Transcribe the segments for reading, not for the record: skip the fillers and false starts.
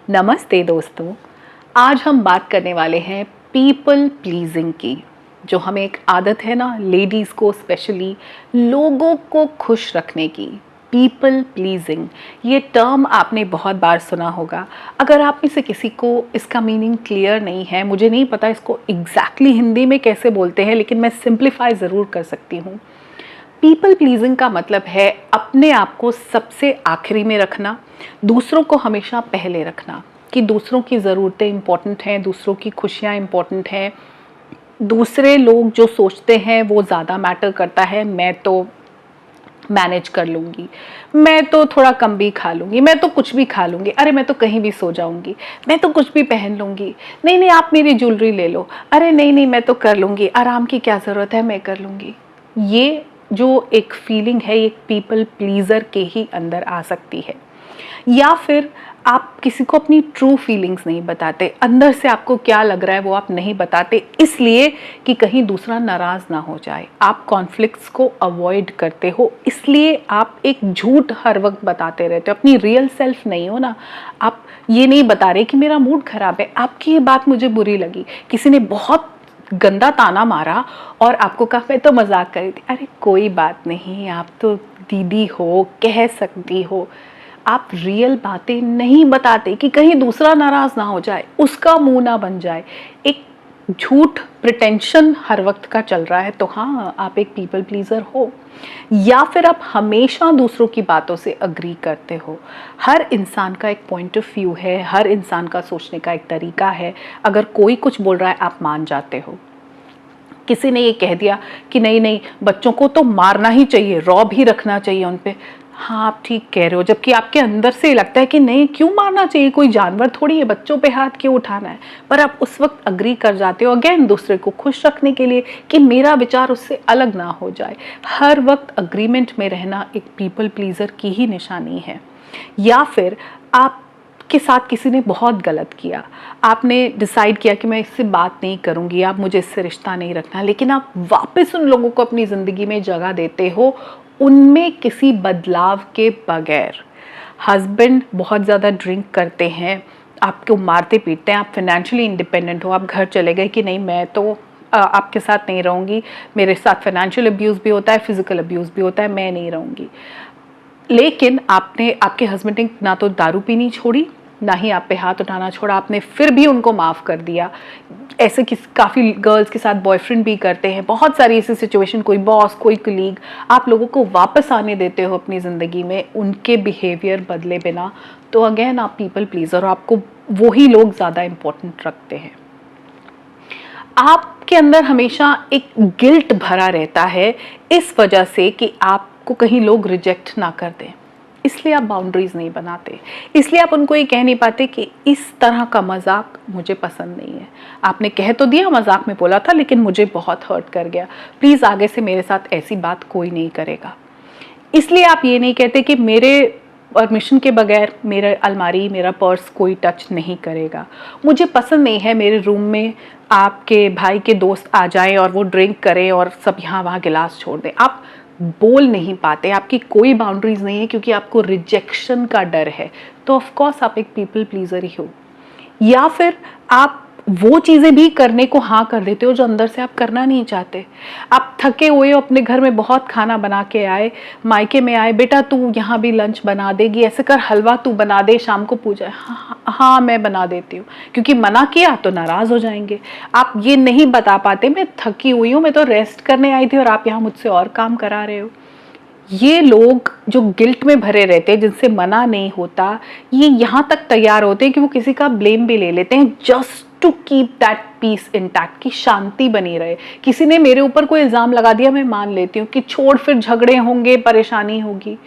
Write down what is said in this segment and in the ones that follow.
नमस्ते दोस्तों। आज हम बात करने वाले हैं पीपल प्लीजिंग की, जो हमें एक आदत है ना, लेडीज़ को स्पेशली लोगों को खुश रखने की। पीपल प्लीजिंग, ये टर्म आपने बहुत बार सुना होगा। अगर आप में से किसी को इसका मीनिंग क्लियर नहीं है, मुझे नहीं पता इसको एग्जैक्टली हिंदी में कैसे बोलते हैं, लेकिन मैं सिंप्लीफाई ज़रूर कर सकती हूँ। पीपल प्लीजिंग का मतलब है अपने आप को सबसे आखिरी में रखना, दूसरों को हमेशा पहले रखना, कि दूसरों की ज़रूरतें इम्पॉर्टेंट हैं, दूसरों की खुशियाँ इम्पॉर्टेंट हैं, दूसरे लोग जो सोचते हैं वो ज़्यादा मैटर करता है। मैं तो मैनेज कर लूँगी, मैं तो थोड़ा कम भी खा लूँगी, मैं तो कुछ भी खा लूँगी, अरे मैं तो कहीं भी सो जाऊँगी, मैं तो कुछ भी पहन लूँगी, नहीं नहीं आप मेरी ज्वेलरी ले लो, अरे नहीं नहीं मैं तो कर लूँगी, आराम की क्या ज़रूरत है, मैं कर लूँगी। ये जो एक फीलिंग है, ये पीपल प्लीज़र के ही अंदर आ सकती है। या फिर आप किसी को अपनी ट्रू फीलिंग्स नहीं बताते, अंदर से आपको क्या लग रहा है वो आप नहीं बताते, इसलिए कि कहीं दूसरा नाराज़ ना हो जाए। आप कॉन्फ्लिक्ट्स को अवॉइड करते हो, इसलिए आप एक झूठ हर वक्त बताते रहते हो, अपनी रियल सेल्फ नहीं हो ना। आप ये नहीं बता रहे कि मेरा मूड खराब है, आपकी ये बात मुझे बुरी लगी, किसी ने बहुत गंदा ताना मारा और आपको कहा मैं तो मजाक कर रही थी, अरे कोई बात नहीं, आप तो दीदी हो, कह सकती हो। आप रियल बातें नहीं बताते कि कहीं दूसरा नाराज ना हो जाए, उसका मुंह ना बन जाए। एक झूठ प्रिटेंशन हर वक्त का चल रहा है, तो हाँ आप एक पीपल प्लीजर हो। या फिर आप हमेशा दूसरों की बातों से अग्री करते हो। हर इंसान का एक पॉइंट ऑफ व्यू है, हर इंसान का सोचने का एक तरीका है। अगर कोई कुछ बोल रहा है आप मान जाते हो। किसी ने ये कह दिया कि नहीं नहीं बच्चों को तो मारना ही चाहिए, रौब ही रखना चाहिए उन पे, हाँ आप ठीक कह रहे हो, जबकि आपके अंदर से लगता है कि नहीं क्यों मारना चाहिए, कोई जानवर थोड़ी है, बच्चों पे हाथ क्यों उठाना है, पर आप उस वक्त अग्री कर जाते हो, अगेन दूसरे को खुश रखने के लिए कि मेरा विचार उससे अलग ना हो जाए। हर वक्त अग्रीमेंट में रहना एक पीपल प्लीजर की ही निशानी है। या फिर आप के साथ किसी ने बहुत गलत किया, आपने डिसाइड किया कि मैं इससे बात नहीं करूंगी, आप मुझे इससे रिश्ता नहीं रखना, लेकिन आप वापस उन लोगों को अपनी ज़िंदगी में जगह देते हो, उनमें किसी बदलाव के बगैर। हस्बैंड बहुत ज़्यादा ड्रिंक करते हैं, आपको मारते पीटते हैं, आप फाइनेंशियली इंडिपेंडेंट हो, आप घर चले गए कि नहीं मैं तो आपके साथ नहीं रहूँगी, मेरे साथ फाइनेंशियल अब्यूज़ भी होता है, फिजिकल अब्यूज़ भी होता है, मैं नहीं रहूँगी। लेकिन आपके हस्बैंड ने ना तो दारू पीनी छोड़ी, ना ही आप पे हाथ उठाना छोड़ा, आपने फिर भी उनको माफ़ कर दिया। ऐसे काफ़ी गर्ल्स के साथ बॉयफ्रेंड भी करते हैं, बहुत सारी ऐसी सिचुएशन, कोई बॉस कोई कलीग, आप लोगों को वापस आने देते हो अपनी ज़िंदगी में उनके बिहेवियर बदले बिना, तो अगेन आप पीपल प्लीजर और आपको वही लोग ज़्यादा इम्पोर्टेंट रखते हैं। आपके अंदर हमेशा एक गिल्ट भरा रहता है इस वजह से कि आपको कहीं लोग रिजेक्ट ना कर दें, इसलिए आप बाउंड्रीज नहीं बनाते, इसलिए आप उनको ये कह नहीं पाते कि इस तरह का मजाक मुझे पसंद नहीं है। आपने कह तो दिया, मजाक में बोला था, लेकिन मुझे बहुत हर्ट कर गया, प्लीज़ आगे से मेरे साथ ऐसी बात कोई नहीं करेगा। इसलिए आप ये नहीं कहते कि मेरे परमिशन के बगैर मेरा अलमारी मेरा पर्स कोई टच नहीं करेगा, मुझे पसंद नहीं है मेरे रूम में आपके भाई के दोस्त आ जाएं और वो ड्रिंक करें और सब यहाँ वहाँ गिलास छोड़ दें। आप बोल नहीं पाते, आपकी कोई बाउंड्रीज नहीं है क्योंकि आपको रिजेक्शन का डर है, तो ऑफ कोर्स आप एक पीपल प्लीजर ही हो। या फिर आप वो चीज़ें भी करने को हाँ कर देते हो जो अंदर से आप करना नहीं चाहते। आप थके हुए हो, अपने घर में बहुत खाना बना के आए, मायके में आए, बेटा तू यहाँ भी लंच बना देगी, ऐसे कर हलवा तू बना दे, शाम को पूजा, हाँ हाँ मैं बना देती हूँ, क्योंकि मना किया तो नाराज़ हो जाएंगे। आप ये नहीं बता पाते मैं थकी हुई हूँ, मैं तो रेस्ट करने आई थी और आप यहाँ मुझसे और काम करा रहे हो। ये लोग जो गिल्ट में भरे रहते हैं, जिनसे मना नहीं होता, ये यहाँ तक तैयार होते हैं कि वो किसी का ब्लेम भी ले लेते हैं just to keep that peace intact, की शांति बनी रहे। किसी ने मेरे ऊपर कोई इल्ज़ाम लगा दिया, मैं मान लेती हूँ कि छोड़, फिर झगड़े होंगे, परेशानी होगी।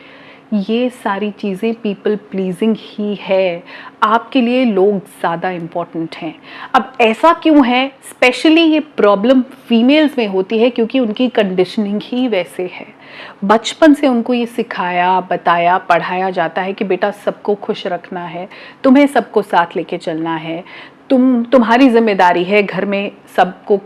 ये सारी चीज़ें पीपल प्लीजिंग ही है। आपके लिए लोग ज़्यादा इम्पॉर्टेंट हैं। अब ऐसा क्यों है? स्पेशली ये प्रॉब्लम फीमेल्स में होती है क्योंकि उनकी कंडीशनिंग ही वैसे है। बचपन से उनको ये सिखाया, बताया, पढ़ाया जाता है कि बेटा सबको खुश रखना है, तुम्हें सबको साथ लेके चलना है, तुम्हारी जिम्मेदारी है घर में सबको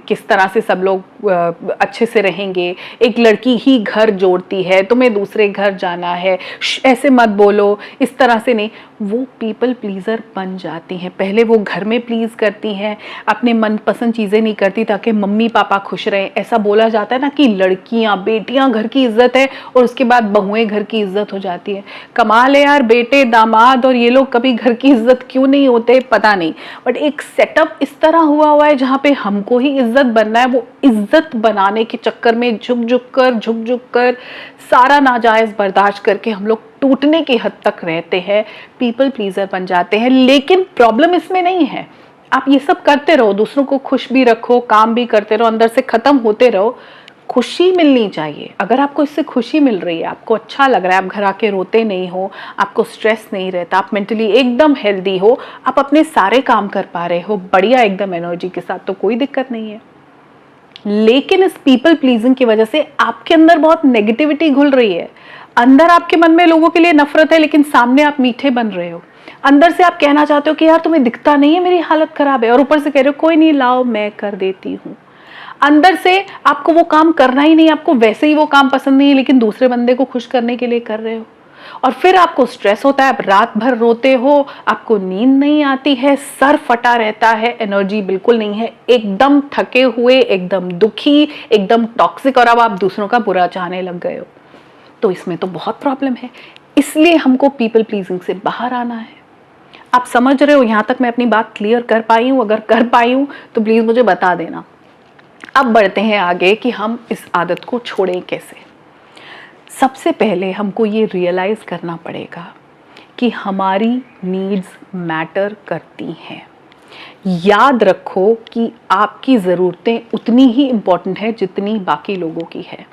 किस तरह से सब लोग अच्छे से रहेंगे, एक लड़की ही घर जोड़ती है, तुम्हें दूसरे घर जाना है, ऐसे मत बोलो, इस तरह से नहीं। वो पीपल प्लीज़र बन जाती हैं। पहले वो घर में प्लीज़ करती हैं, अपने मनपसंद चीज़ें नहीं करती ताकि मम्मी पापा खुश रहें। ऐसा बोला जाता है ना कि लड़कियां बेटियां घर की इज्जत है और उसके बाद बहुएं घर की इज्जत हो जाती है। कमाल है यार, बेटे दामाद और ये लोग कभी घर की इज्जत क्यों नहीं होते पता नहीं, बट एक सेटअप इस तरह हुआ है जहाँ पे हमको ही इज्जत बनना है। वो इज्जत बनाने के चक्कर में झुक झुक कर सारा नाजायज बर्दाश्त करके हम लोग टूटने की हद तक रहते हैं, पीपल प्लीजर बन जाते हैं। लेकिन प्रॉब्लम इसमें नहीं है, आप ये सब करते रहो, दूसरों को खुश भी रखो, काम भी करते रहो, अंदर से खत्म होते रहो, खुशी मिलनी चाहिए। अगर आपको इससे खुशी मिल रही है, आपको अच्छा लग रहा है, आप घर आके रोते नहीं हो, आपको स्ट्रेस नहीं रहता, आप मेंटली एकदम हेल्दी हो, आप अपने सारे काम कर पा रहे हो बढ़िया एकदम एनर्जी के साथ, तो कोई दिक्कत नहीं है। लेकिन इस पीपल प्लीजिंग की वजह से आपके अंदर बहुत नेगेटिविटी घुल रही है। अंदर आपके मन में लोगों के लिए नफरत है, लेकिन सामने आप मीठे बन रहे हो। अंदर से आप कहना चाहते हो कि यार तुम्हें दिखता नहीं है मेरी हालत खराब है, और ऊपर से कह रहे हो कोई नहीं लाओ मैं कर देती हूं। अंदर से आपको वो काम करना ही नहीं, आपको वैसे ही वो काम पसंद नहीं है, लेकिन दूसरे बंदे को खुश करने के लिए कर रहे हो। और फिर आपको स्ट्रेस होता है, आप रात भर रोते हो, आपको नींद नहीं आती है, सर फटा रहता है, एनर्जी बिल्कुल नहीं है, एकदम थके हुए, एकदम दुखी, एकदम टॉक्सिक, और अब आप दूसरों का बुरा चाहने लग गए हो। तो इसमें तो बहुत प्रॉब्लम है। इसलिए हमको पीपल प्लीजिंग से बाहर आना है। आप समझ रहे हो? यहां तक मैं अपनी बात क्लियर कर पाई हूं? अगर कर पाई हूं तो प्लीज मुझे बता देना। अब बढ़ते हैं आगे कि हम इस आदत को छोड़ें कैसे। सबसे पहले हमको ये रियलाइज करना पड़ेगा कि हमारी नीड्स मैटर करती हैं। याद रखो कि आपकी ज़रूरतें उतनी ही इम्पोर्टेंट है जितनी बाकी लोगों की है,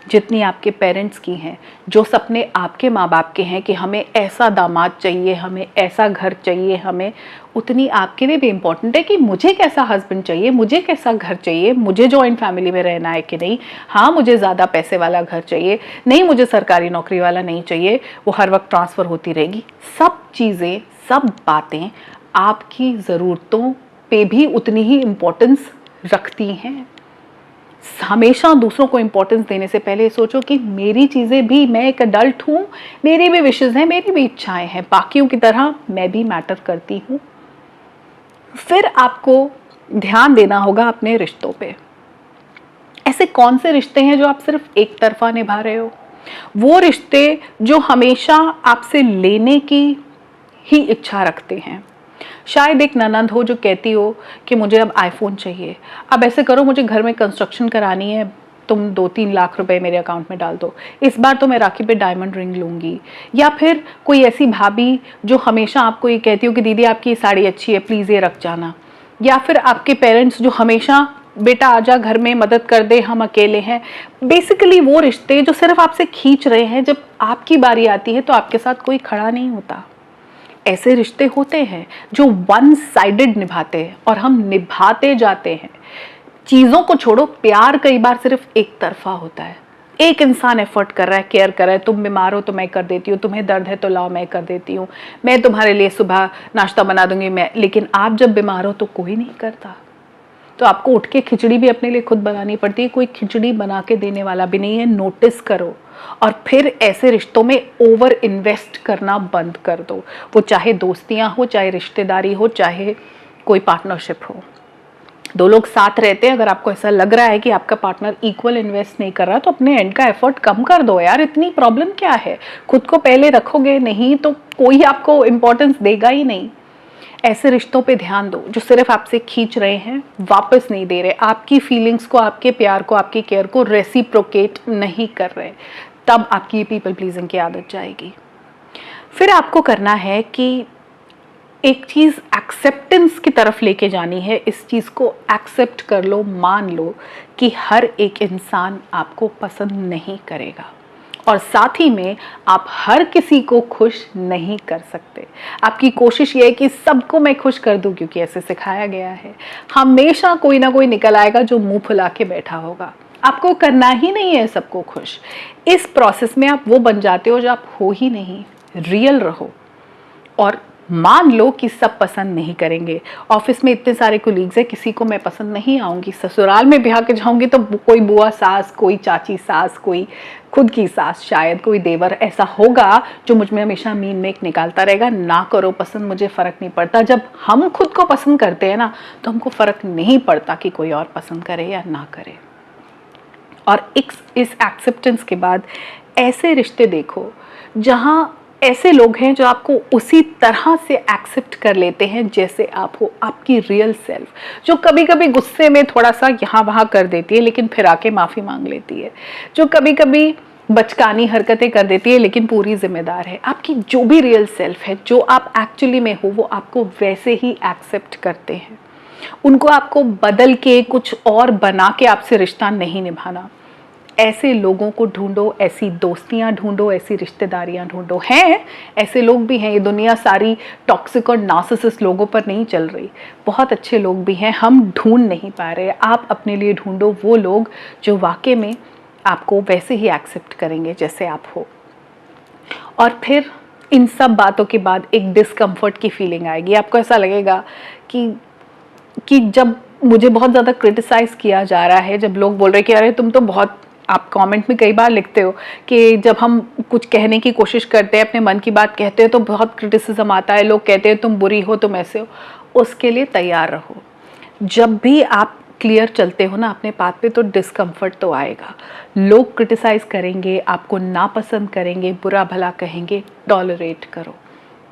जितनी आपके पेरेंट्स की हैं। जो सपने आपके माँ बाप के हैं कि हमें ऐसा दामाद चाहिए, हमें ऐसा घर चाहिए, हमें उतनी आपके लिए भी इम्पोर्टेंट है कि मुझे कैसा हस्बैंड चाहिए, मुझे कैसा घर चाहिए, मुझे जॉइंट फैमिली में रहना है कि नहीं, हाँ मुझे ज़्यादा पैसे वाला घर चाहिए, नहीं मुझे सरकारी नौकरी वाला नहीं चाहिए, वो हर वक्त ट्रांसफ़र होती रहेगी। सब चीज़ें, सब बातें आपकी ज़रूरतों पे भी उतनी ही इम्पोर्टेंस रखती हैं। हमेशा दूसरों को इंपॉर्टेंस देने से पहले सोचो कि मेरी चीज़ें भी, मैं एक अडल्ट हूँ, मेरी भी विशेज़ हैं, मेरी भी इच्छाएं हैं, बाकियों की तरह मैं भी मैटर करती हूँ। फिर आपको ध्यान देना होगा अपने रिश्तों पे। ऐसे कौन से रिश्ते हैं जो आप सिर्फ एक तरफा निभा रहे हो? वो रिश्ते जो हमेशा आपसे लेने की ही इच्छा रखते हैं। शायद एक ननंद हो जो कहती हो कि मुझे अब आईफोन चाहिए, अब ऐसे करो मुझे घर में कंस्ट्रक्शन करानी है, तुम 2-3 लाख रुपए मेरे अकाउंट में डाल दो, इस बार तो मैं राखी पे डायमंड रिंग लूंगी। या फिर कोई ऐसी भाभी जो हमेशा आपको ये कहती हो कि दीदी आपकी ये साड़ी अच्छी है, प्लीज़ ये रख जाना। या फिर आपके पेरेंट्स जो हमेशा बेटा आजा घर में मदद कर दे, हम अकेले हैं। बेसिकली वो रिश्ते जो सिर्फ आपसे खींच रहे हैं, जब आपकी बारी आती है तो आपके साथ कोई खड़ा नहीं होता। ऐसे रिश्ते होते हैं जो वन साइडेड निभाते हैं और हम निभाते जाते हैं। चीज़ों को छोड़ो, प्यार कई बार सिर्फ एक तरफा होता है। एक इंसान एफर्ट कर रहा है, केयर कर रहा है, तुम बीमार हो तो मैं कर देती हूँ, तुम्हें दर्द है तो लाओ मैं कर देती हूँ, मैं तुम्हारे लिए सुबह नाश्ता बना दूंगी मैं, लेकिन आप जब बीमार हो तो कोई नहीं करता। तो आपको उठ के खिचड़ी भी अपने लिए खुद बनानी पड़ती है, कोई खिचड़ी बना के देने वाला भी नहीं है। नोटिस करो और फिर ऐसे रिश्तों में ओवर इन्वेस्ट करना बंद कर दो। वो चाहे दोस्तियां हो, चाहे रिश्तेदारी हो, चाहे कोई पार्टनरशिप हो। दो लोग साथ रहते हैं, अगर आपको ऐसा लग रहा है कि आपका पार्टनर इक्वल इन्वेस्ट नहीं कर रहा तो अपने एंड का एफर्ट कम कर दो यार, इतनी प्रॉब्लम क्या है? खुद को पहले रखोगे नहीं तो कोई आपको इंपॉर्टेंस देगा ही नहीं। ऐसे रिश्तों पे ध्यान दो जो सिर्फ आपसे खींच रहे हैं, वापस नहीं दे रहे, आपकी फीलिंग्स को, आपके प्यार को, आपकी केयर को रेसिप्रोकेट नहीं कर रहे। तब आपकी पीपल प्लीजिंग की आदत जाएगी। फिर आपको करना है कि एक चीज़ एक्सेप्टेंस की तरफ लेके जानी है। इस चीज़ को एक्सेप्ट कर लो, मान लो कि हर एक इंसान आपको पसंद नहीं करेगा और साथ ही में आप हर किसी को खुश नहीं कर सकते। आपकी कोशिश ये है कि सबको मैं खुश कर दूं क्योंकि ऐसे सिखाया गया है। हमेशा कोई ना कोई निकल आएगा जो मुंह फुला के बैठा होगा। आपको करना ही नहीं है सबको खुश। इस प्रोसेस में आप वो बन जाते हो जो आप हो ही नहीं। रियल रहो और मान लो कि सब पसंद नहीं करेंगे, ऑफिस में इतने सारे कोलीग्स हैं, किसी को मैं पसंद नहीं आऊंगी, ससुराल में ब्याह के जाऊंगी तो कोई बुआ सास, कोई चाची सास, कोई खुद की सास, शायद कोई देवर ऐसा होगा जो मुझ में हमेशा मीन मेक निकालता रहेगा। ना करो पसंद, मुझे फर्क नहीं पड़ता। जब हम खुद को पसंद करते हैं ना, तो हमको फर्क नहीं पड़ता कि कोई और पसंद करे या ना करे। और इस एक्सेप्टेंस के बाद ऐसे रिश्ते देखो जहां ऐसे लोग हैं जो आपको उसी तरह से एक्सेप्ट कर लेते हैं जैसे आप हो, आपकी रियल सेल्फ, जो कभी कभी गुस्से में थोड़ा सा यहाँ वहाँ कर देती है लेकिन फिर आके माफ़ी मांग लेती है, जो कभी कभी बचकानी हरकतें कर देती है लेकिन पूरी जिम्मेदार है। आपकी जो भी रियल सेल्फ है, जो आप एक्चुअली में हो, वो आपको वैसे ही एक्सेप्ट करते हैं। उनको आपको बदल के कुछ और बना के आपसे रिश्ता नहीं निभाना। ऐसे लोगों को ढूंढो, ऐसी दोस्तियां ढूंढो, ऐसी रिश्तेदारियां ढूंढो। हैं ऐसे लोग भी हैं, ये दुनिया सारी टॉक्सिक और नार्सिसिस्ट लोगों पर नहीं चल रही, बहुत अच्छे लोग भी हैं, हम ढूंढ नहीं पा रहे। आप अपने लिए ढूंढो वो लोग जो वाकई में आपको वैसे ही एक्सेप्ट करेंगे जैसे आप हो। और फिर इन सब बातों के बाद एक डिस्कम्फर्ट की फीलिंग आएगी। आपको ऐसा लगेगा कि जब मुझे बहुत ज़्यादा क्रिटिसाइज़ किया जा रहा है, जब लोग बोल रहे हैं कि अरे तुम तो बहुत, आप कमेंट में कई बार लिखते हो कि जब हम कुछ कहने की कोशिश करते हैं, अपने मन की बात कहते हैं तो बहुत क्रिटिसिज्म आता है, लोग कहते हैं तुम बुरी हो, तुम ऐसे हो। उसके लिए तैयार रहो। जब भी आप क्लियर चलते हो ना अपने पाथ पे, तो डिस्कम्फर्ट तो आएगा। लोग क्रिटिसाइज़ करेंगे, आपको नापसंद करेंगे, बुरा भला कहेंगे, टॉलरेट करो।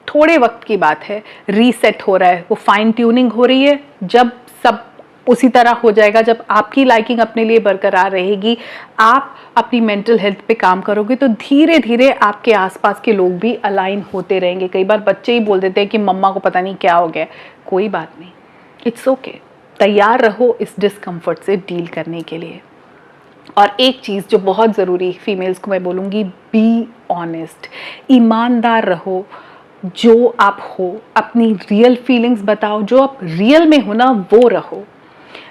थोड़े वक्त की बात है, रीसेट हो रहा है, वो फाइन ट्यूनिंग हो रही है। जब सब उसी तरह हो जाएगा, जब आपकी लाइकिंग अपने लिए बरकरार रहेगी, आप अपनी मेंटल हेल्थ पे काम करोगे, तो धीरे धीरे आपके आसपास के लोग भी अलाइन होते रहेंगे। कई बार बच्चे ही बोल देते हैं कि मम्मा को पता नहीं क्या हो गया। कोई बात नहीं, इट्स ओके। तैयार रहो इस डिस्कम्फर्ट से डील करने के लिए। और एक चीज़ जो बहुत ज़रूरी, फीमेल्स को मैं बोलूँगी, बी ऑनेस्ट, ईमानदार रहो। जो आप हो, अपनी रियल फीलिंग्स बताओ, जो आप रियल में हो ना वो रहो।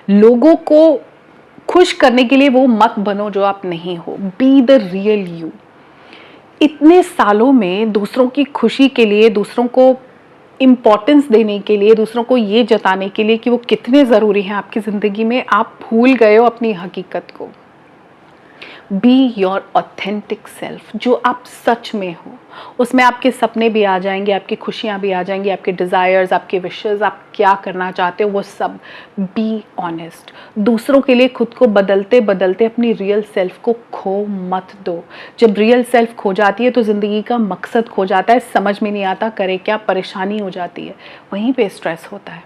लोगों को खुश करने के लिए वो मत बनो जो आप नहीं हो। Be the real you. इतने सालों में दूसरों की खुशी के लिए, दूसरों को इम्पोर्टेंस देने के लिए, दूसरों को ये जताने के लिए कि वो कितने ज़रूरी हैं आपकी ज़िंदगी में, आप भूल गए हो अपनी हकीकत को। बी योर ऑथेंटिक सेल्फ, जो आप सच में हो। उसमें आपके सपने भी आ जाएंगे, आपकी खुशियाँ भी आ जाएंगी, आपके डिज़ायर्स, आपके विशेज़, आप क्या करना चाहते हो वो सब। Be honest. दूसरों के लिए खुद को बदलते बदलते अपनी रियल सेल्फ को खो मत दो। जब रियल सेल्फ खो जाती है तो ज़िंदगी का मकसद खो जाता है, समझ में नहीं आता करे क्या, परेशानी हो जाती है, वहीं पे स्ट्रेस होता है।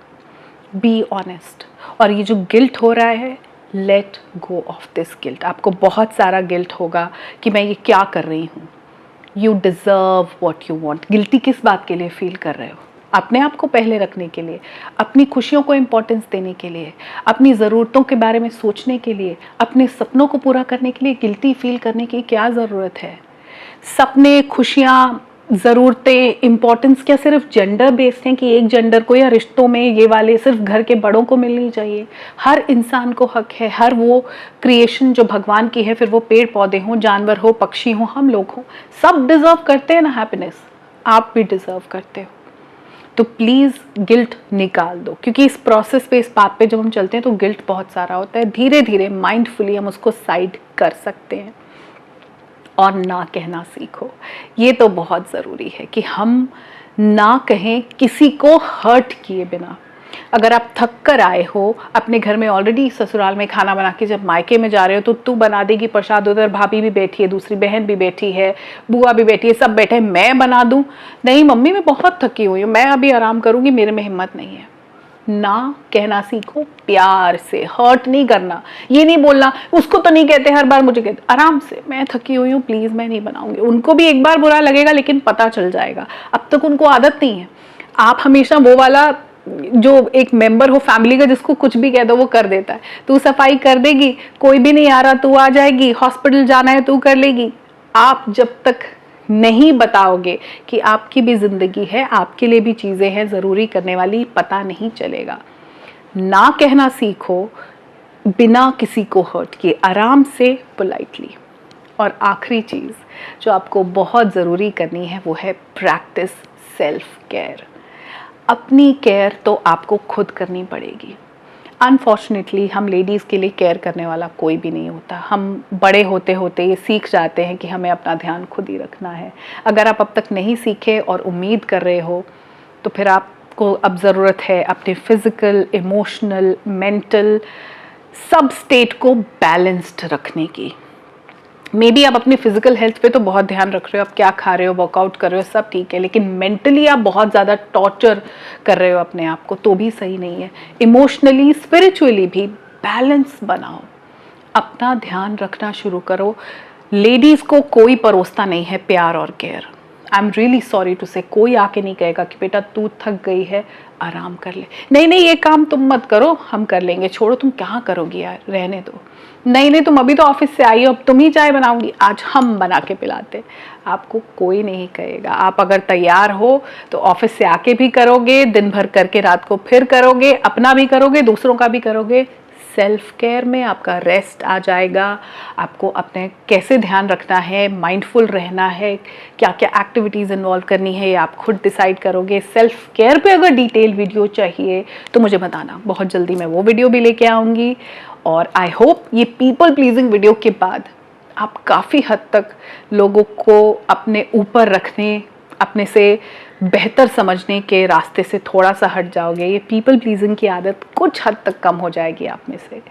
Be honest. और ये जो गिल्ट हो रहा है, let go of this guilt. आपको बहुत सारा गिल्ट होगा कि मैं ये क्या कर रही हूँ। You deserve what you want. Guilty किस बात के लिए फील कर रहे हो? अपने आप को पहले रखने के लिए, अपनी खुशियों को इम्पोर्टेंस देने के लिए, अपनी ज़रूरतों के बारे में सोचने के लिए, अपने सपनों को पूरा करने के लिए गिल्टी फील करने की क्या ज़रूरत है? सपने, खुशियाँ, ज़रूरतें, इम्पोर्टेंस क्या सिर्फ जेंडर बेस्ड हैं कि एक जेंडर को, या रिश्तों में ये वाले सिर्फ घर के बड़ों को मिलनी चाहिए? हर इंसान को हक है, हर वो क्रिएशन जो भगवान की है, फिर वो पेड़ पौधे हों, जानवर हो, पक्षी हों, हम लोग हों, सब डिज़र्व करते हैं ना हैप्पीनेस। आप भी डिज़र्व करते हो। तो प्लीज़ गिल्ट निकाल दो, क्योंकि इस प्रोसेस पे, इस पाथ पे जब हम चलते हैं तो गिल्ट बहुत सारा होता है। धीरे धीरे माइंडफुली हम उसको साइड कर सकते हैं। और ना कहना सीखो। ये तो बहुत ज़रूरी है कि हम ना कहें किसी को हर्ट किए बिना। अगर आप थक कर आए हो अपने घर में, ऑलरेडी ससुराल में खाना बना के जब मायके में जा रहे हो, तो तू बना देगी प्रसाद, उधर भाभी भी बैठी है, दूसरी बहन भी बैठी है, बुआ भी बैठी है, सब बैठे, मैं बना दूं? नहीं मम्मी, मैं बहुत थकी हुई हूँ, मैं अभी आराम करूँगी, मेरे में हिम्मत नहीं है। ना कहना सीखो, प्यार से, हर्ट नहीं करना। ये नहीं बोलना उसको तो नहीं कहते, हर बार मुझे कहते, आराम से, मैं थकी हुई हूँ, प्लीज मैं नहीं बनाऊंगी। उनको भी एक बार बुरा लगेगा लेकिन पता चल जाएगा, अब तक उनको आदत नहीं है। आप हमेशा वो वाला जो एक मेंबर हो फैमिली का जिसको कुछ भी कह दो वो कर देता है। तू सफाई कर देगी, कोई भी नहीं आ रहा तू आ जाएगी, हॉस्पिटल जाना है तू कर लेगी। आप जब तक नहीं बताओगे कि आपकी भी जिंदगी है, आपके लिए भी चीजें हैं जरूरी करने वाली, पता नहीं चलेगा। ना कहना सीखो बिना किसी को हर्ट किए, आराम से, पोलाइटली। और आखिरी चीज जो आपको बहुत जरूरी करनी है वो है प्रैक्टिस सेल्फ केयर। अपनी केयर तो आपको खुद करनी पड़ेगी। अनफॉर्चुनेटली हम लेडीज़ के लिए केयर करने वाला कोई भी नहीं होता। हम बड़े होते होते ये सीख जाते हैं कि हमें अपना ध्यान खुद ही रखना है। अगर आप अब तक नहीं सीखे और उम्मीद कर रहे हो, तो फिर आपको अब ज़रूरत है अपने फिज़िकल, इमोशनल, मेंटल सब स्टेट को बैलेंस्ड रखने की। मे बी आप अपनी फिजिकल हेल्थ पे तो बहुत ध्यान रख रहे हो, आप क्या खा रहे हो, वर्कआउट कर रहे हो, सब ठीक है, लेकिन मेंटली आप बहुत ज़्यादा टॉर्चर कर रहे हो अपने आप को, तो भी सही नहीं है। इमोशनली, स्पिरिचुअली भी बैलेंस बनाओ, अपना ध्यान रखना शुरू करो। लेडीज़ को कोई परोसता नहीं है प्यार और care. I am really sorry to say, कोई आके नहीं कहेगा कि बेटा तू थक गई है, आराम कर ले, नहीं नहीं ये काम तुम मत करो, हम कर लेंगे, छोड़ो तुम कहाँ करोगी यार, रहने दो, नहीं नहीं तुम अभी तो ऑफिस से आई हो, अब तुम ही चाय बनाऊंगी, आज हम बना के पिलाते। आपको कोई नहीं कहेगा। आप अगर तैयार हो तो ऑफिस से आके भी करोगे, दिन भर करके रात को फिर करोगे, अपना भी करोगे, दूसरों का भी करोगे। सेल्फ केयर में आपका रेस्ट आ जाएगा। आपको अपने कैसे ध्यान रखना है, माइंडफुल रहना है, क्या क्या एक्टिविटीज़ इन्वॉल्व करनी है, ये आप खुद डिसाइड करोगे। सेल्फ केयर पे अगर डिटेल वीडियो चाहिए तो मुझे बताना, बहुत जल्दी मैं वो वीडियो भी लेके आऊँगी। और आई होप ये पीपल प्लीजिंग वीडियो के बाद आप काफ़ी हद तक लोगों को अपने ऊपर रखने, अपने से बेहतर समझने के रास्ते से थोड़ा सा हट जाओगे। ये पीपल प्लीजिंग की आदत कुछ हद तक कम हो जाएगी आप में से।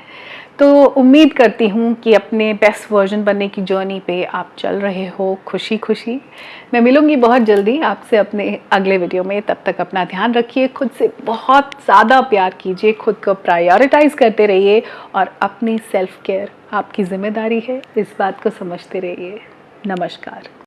तो उम्मीद करती हूँ कि अपने बेस्ट वर्जन बनने की जर्नी पे आप चल रहे हो खुशी खुशी। मैं मिलूँगी बहुत जल्दी आपसे अपने अगले वीडियो में। तब तक अपना ध्यान रखिए, खुद से बहुत ज़्यादा प्यार कीजिए, खुद को प्रायोरिटाइज़ करते रहिए और अपनी सेल्फ केयर आपकी जिम्मेदारी है, इस बात को समझते रहिए। नमस्कार।